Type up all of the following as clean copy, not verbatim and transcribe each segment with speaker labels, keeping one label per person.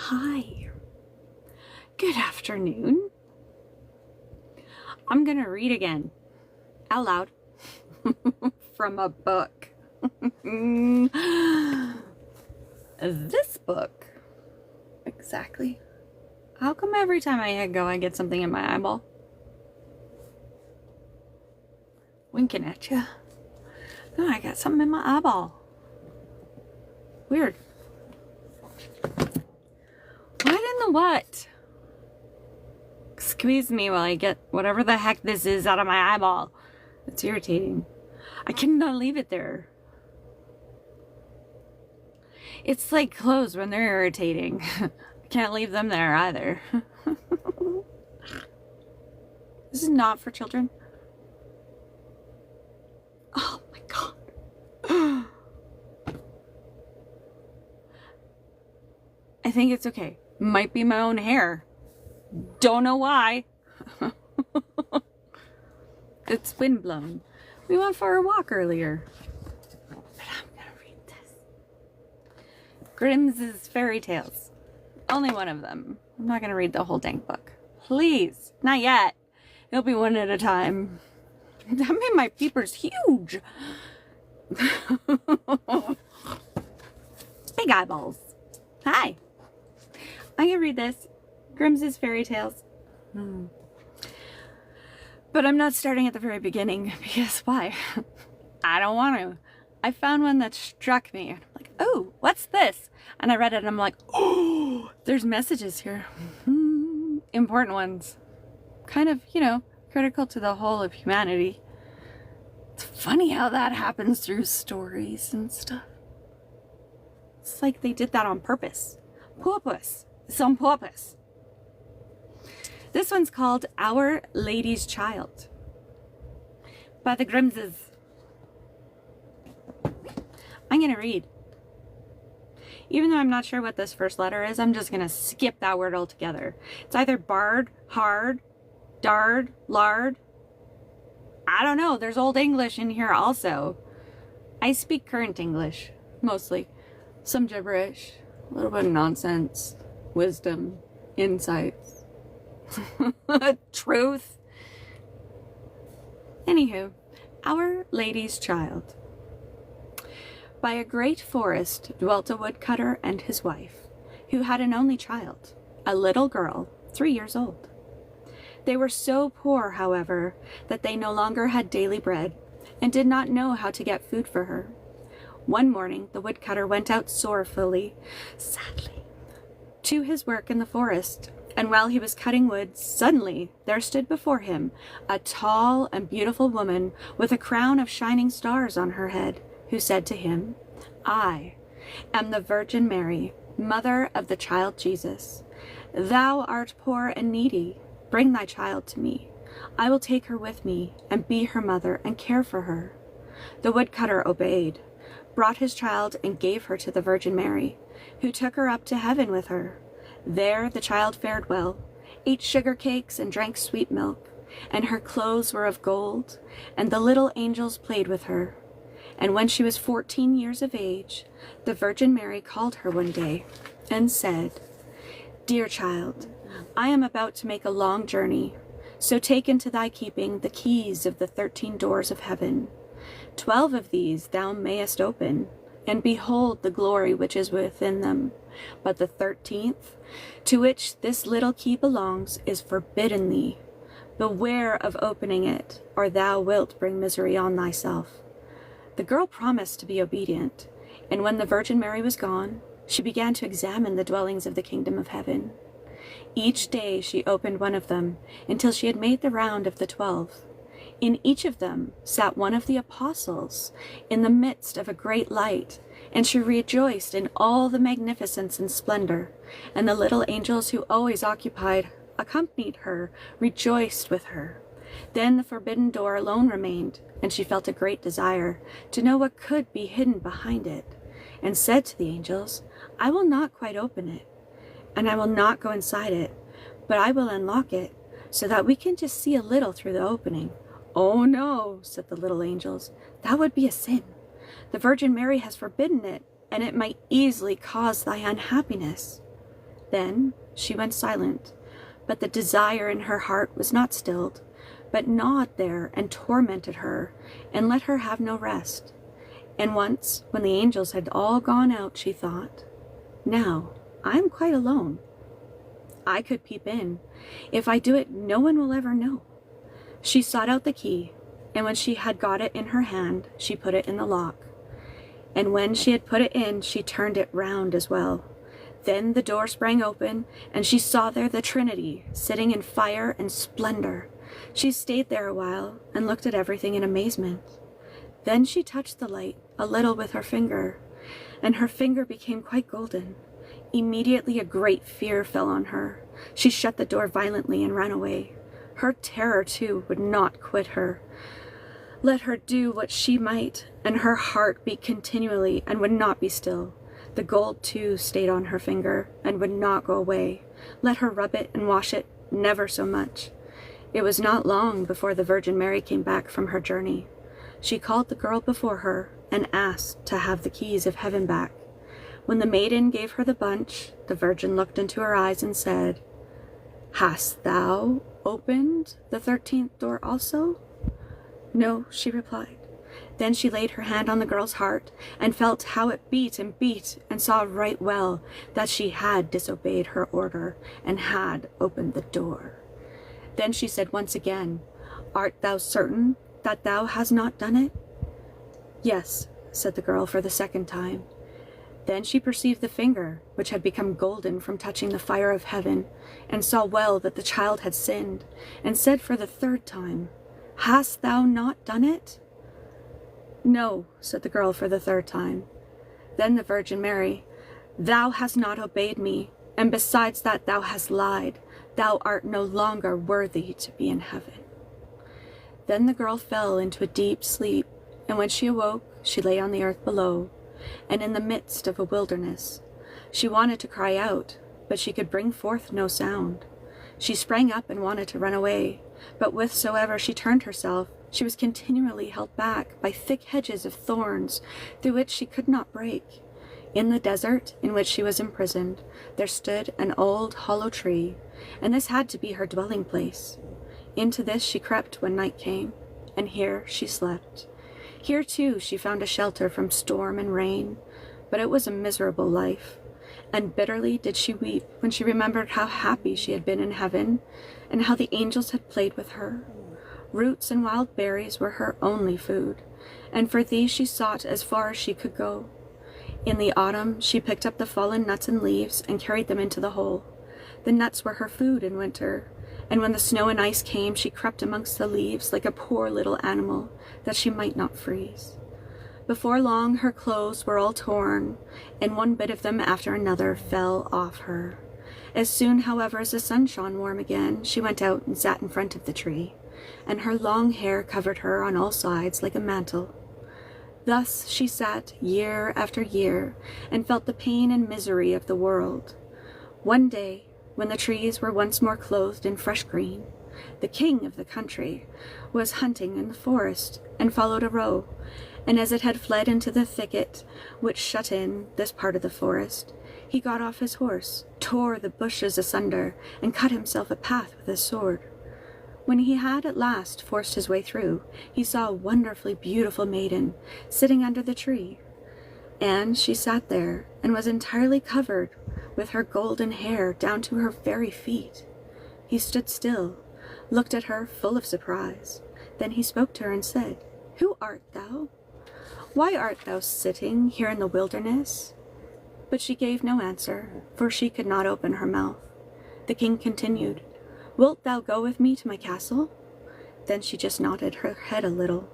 Speaker 1: Hi. Good afternoon. I'm gonna read again, out loud, from a book. This book. Exactly. How come every time I hit go, I get something in my eyeball? Winking at you. No, I got something in my eyeball. Weird. What in the what? Squeeze me while I get whatever the heck this is out of my eyeball. It's irritating. I cannot leave it there. It's like clothes when they're irritating. I can't leave them there either. This is not for children. Oh my god. I think it's okay. Might be my own hair. Don't know why. It's windblown. We went for a walk earlier. But I'm gonna read this. Grimm's Fairy Tales. Only one of them. I'm not gonna read the whole dang book. Please. Not yet. It'll be one at a time. That made my peepers huge. Big eyeballs. Hi. I'm gonna read this. Grimm's Fairy Tales. But I'm not starting at the very beginning because why? I don't want to. I found one that struck me. I'm like, oh, what's this? And I read it and I'm like, oh, there's messages here. Important ones. Kind of, critical to the whole of humanity. It's funny how that happens through stories and stuff. It's like they did that on purpose. Purpose. It's on purpose. This one's called Our Lady's Child by the Grimmses. I'm going to read. Even though I'm not sure what this first letter is, I'm just going to skip that word altogether. It's either bard, hard, dard, lard. I don't know. There's Old English in here also. I speak current English, mostly. Some gibberish, a little bit of nonsense, wisdom, insights. Truth. Anywho, Our Lady's Child. By a great forest dwelt a woodcutter and his wife, who had an only child, a little girl, 3 years old. They were so poor, however, that they no longer had daily bread, and did not know how to get food for her. One morning the woodcutter went out sorrowfully, sadly, to his work in the forest. And while he was cutting wood, suddenly there stood before him a tall and beautiful woman with a crown of shining stars on her head, who said to him, I am the Virgin Mary, mother of the child Jesus. Thou art poor and needy. Bring thy child to me. I will take her with me and be her mother and care for her. The woodcutter obeyed, brought his child and gave her to the Virgin Mary, who took her up to heaven with her. There the child fared well, ate sugar cakes and drank sweet milk, and her clothes were of gold, and the little angels played with her. And when she was 14 years of age, the Virgin Mary called her one day and said, Dear child, I am about to make a long journey, so take into thy keeping the keys of the 13 doors of heaven. 12 of these thou mayest open, and behold the glory which is within them. But the 13th, to which this little key belongs, is forbidden thee. Beware of opening it, or thou wilt bring misery on thyself. The girl promised to be obedient, and when the Virgin Mary was gone, she began to examine the dwellings of the kingdom of heaven. Each day she opened one of them, until she had made the round of the 12. In each of them sat one of the apostles, in the midst of a great light, and she rejoiced in all the magnificence and splendor, and the little angels who always accompanied her, rejoiced with her. Then the forbidden door alone remained, and she felt a great desire to know what could be hidden behind it, and said to the angels, I will not quite open it, and I will not go inside it, but I will unlock it, so that we can just see a little through the opening. Oh no, said the little angels, that would be a sin. The Virgin Mary has forbidden it, and it might easily cause thy unhappiness. Then she went silent, but the desire in her heart was not stilled, but gnawed there and tormented her, and let her have no rest. And once, when the angels had all gone out, she thought, "Now I am quite alone. I could peep in. If I do it, no one will ever know." She sought out the key, and when she had got it in her hand, she put it in the lock. And when she had put it in, she turned it round as well. Then the door sprang open, and she saw there the Trinity, sitting in fire and splendor. She stayed there a while, and looked at everything in amazement. Then she touched the light a little with her finger, and her finger became quite golden. Immediately a great fear fell on her. She shut the door violently and ran away. Her terror, too, would not quit her. Let her do what she might, and her heart beat continually and would not be still. The gold, too, stayed on her finger and would not go away. Let her rub it and wash it, never so much. It was not long before the Virgin Mary came back from her journey. She called the girl before her and asked to have the keys of heaven back. When the maiden gave her the bunch, the Virgin looked into her eyes and said, "Hast thou opened the 13th door also?" "No," she replied. Then she laid her hand on the girl's heart and felt how it beat, and saw right well that she had disobeyed her order and had opened the door. Then she said once again, "Art thou certain that thou hast not done it?" "Yes," said the girl for the second time. Then she perceived the finger, which had become golden from touching the fire of heaven, and saw well that the child had sinned, and said for the third time, "Hast thou not done it?" "No," said the girl for the third time. Then the Virgin Mary, "Thou hast not obeyed me, and besides that thou hast lied. Thou art no longer worthy to be in heaven." Then the girl fell into a deep sleep, and when she awoke, she lay on the earth below, and in the midst of a wilderness. She wanted to cry out, but she could bring forth no sound. She sprang up and wanted to run away, but whithersoever she turned herself, she was continually held back by thick hedges of thorns, through which she could not break. In the desert in which she was imprisoned, there stood an old hollow tree, and this had to be her dwelling place. Into this she crept when night came, and here she slept. Here, too, she found a shelter from storm and rain, but it was a miserable life, and bitterly did she weep when she remembered how happy she had been in heaven, and how the angels had played with her. Roots and wild berries were her only food, and for these she sought as far as she could go. In the autumn she picked up the fallen nuts and leaves and carried them into the hole. The nuts were her food in winter, and when the snow and ice came, she crept amongst the leaves like a poor little animal, that she might not freeze. Before long her clothes were all torn, and one bit of them after another fell off her. As soon, however, as the sun shone warm again, she went out and sat in front of the tree, and her long hair covered her on all sides like a mantle. Thus she sat year after year, and felt the pain and misery of the world. One day, when the trees were once more clothed in fresh green, the king of the country was hunting in the forest, and followed a roe, and as it had fled into the thicket which shut in this part of the forest, he got off his horse, tore the bushes asunder, and cut himself a path with his sword. When he had at last forced his way through, he saw a wonderfully beautiful maiden sitting under the tree, and she sat there and was entirely covered with her golden hair down to her very feet. He stood still, looked at her full of surprise. Then he spoke to her and said, "Who art thou? Why art thou sitting here in the wilderness?" But she gave no answer, for she could not open her mouth. The king continued, "Wilt thou go with me to my castle?" Then she just nodded her head a little.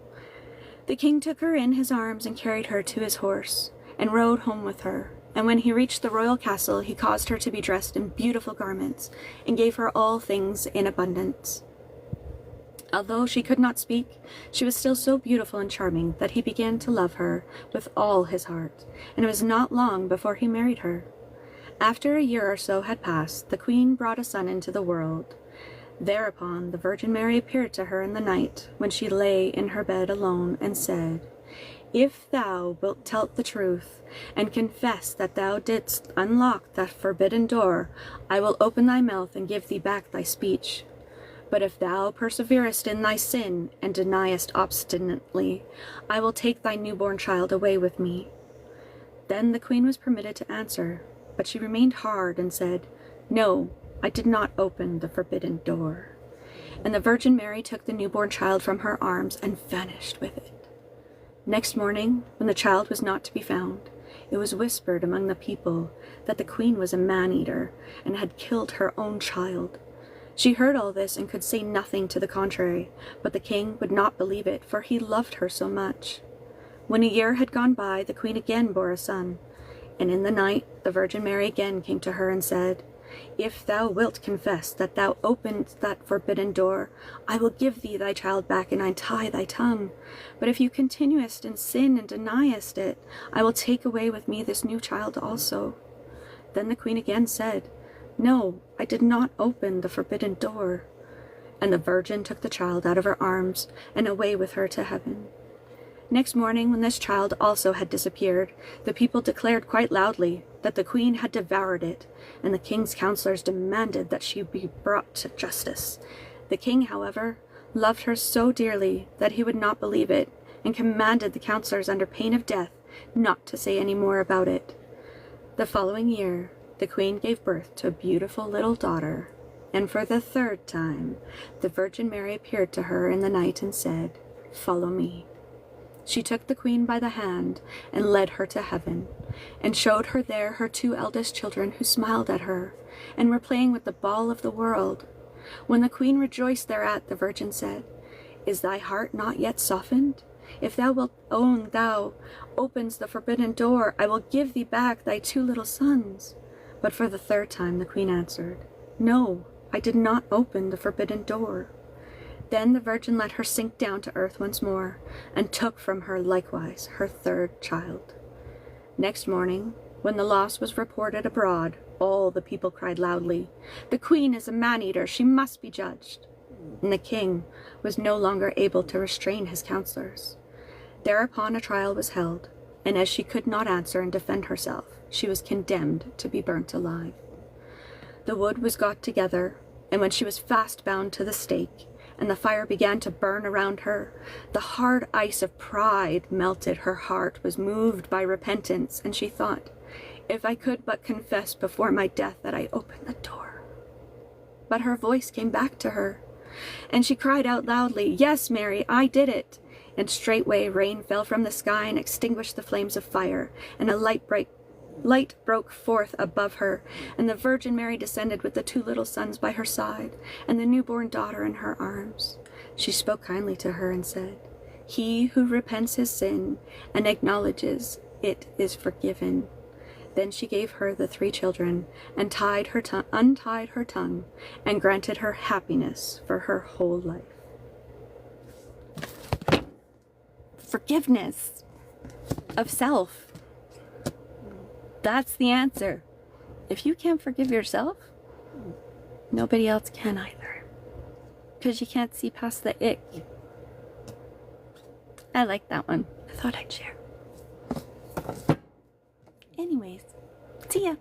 Speaker 1: The king took her in his arms and carried her to his horse, and rode home with her. And when he reached the royal castle, he caused her to be dressed in beautiful garments, and gave her all things in abundance. Although she could not speak, she was still so beautiful and charming that he began to love her with all his heart, and it was not long before he married her. After a year or so had passed, the queen brought a son into the world. Thereupon the Virgin Mary appeared to her in the night, when she lay in her bed alone, and said, If thou wilt tell the truth, and confess that thou didst unlock that forbidden door, I will open thy mouth and give thee back thy speech. But if thou perseverest in thy sin, and deniest obstinately, I will take thy newborn child away with me. Then the queen was permitted to answer, but she remained hard and said, No, I did not open the forbidden door. And the Virgin Mary took the newborn child from her arms and vanished with it. Next morning, when the child was not to be found, it was whispered among the people that the queen was a man-eater and had killed her own child. She heard all this and could say nothing to the contrary, but the king would not believe it, for he loved her so much. When a year had gone by, the queen again bore a son, and in the night the Virgin Mary again came to her and said, If thou wilt confess that thou opened that forbidden door, I will give thee thy child back and untie thy tongue. But if you continuest in sin and deniest it, I will take away with me this new child also. Then the queen again said, No, I did not open the forbidden door. And the Virgin took the child out of her arms and away with her to heaven. Next morning, when this child also had disappeared, the people declared quite loudly that the queen had devoured it, and the king's counselors demanded that she be brought to justice. The king, however, loved her so dearly that he would not believe it, and commanded the counselors under pain of death not to say any more about it. The following year, the queen gave birth to a beautiful little daughter, and for the third time, the Virgin Mary appeared to her in the night and said, Follow me. She took the queen by the hand and led her to heaven, and showed her there her two eldest children who smiled at her, and were playing with the ball of the world. When the queen rejoiced thereat, the Virgin said, Is thy heart not yet softened? If thou wilt own thou opens the forbidden door, I will give thee back thy two little sons. But for the third time the queen answered, No, I did not open the forbidden door. Then the Virgin let her sink down to earth once more, and took from her likewise her third child. Next morning, when the loss was reported abroad, all the people cried loudly, The queen is a man-eater, she must be judged. And the king was no longer able to restrain his counselors. Thereupon a trial was held, and as she could not answer and defend herself, she was condemned to be burnt alive. The wood was got together, and when she was fast bound to the stake, and the fire began to burn around her, the hard ice of pride melted. Her heart was moved by repentance, and she thought, If I could but confess before my death that I opened the door. But her voice came back to her, and she cried out loudly, Yes, Mary, I did it. And straightway rain fell from the sky and extinguished the flames of fire, and a light broke forth above her, and the Virgin Mary descended with the two little sons by her side, and the newborn daughter in her arms. She spoke kindly to her and said, He who repents his sin and acknowledges it is forgiven. Then she gave her the three children, and untied her tongue, and granted her happiness for her whole life. Forgiveness of self. That's the answer. If you can't forgive yourself, nobody else can either. Because you can't see past the ick. I like that one. I thought I'd share. Anyways, see ya.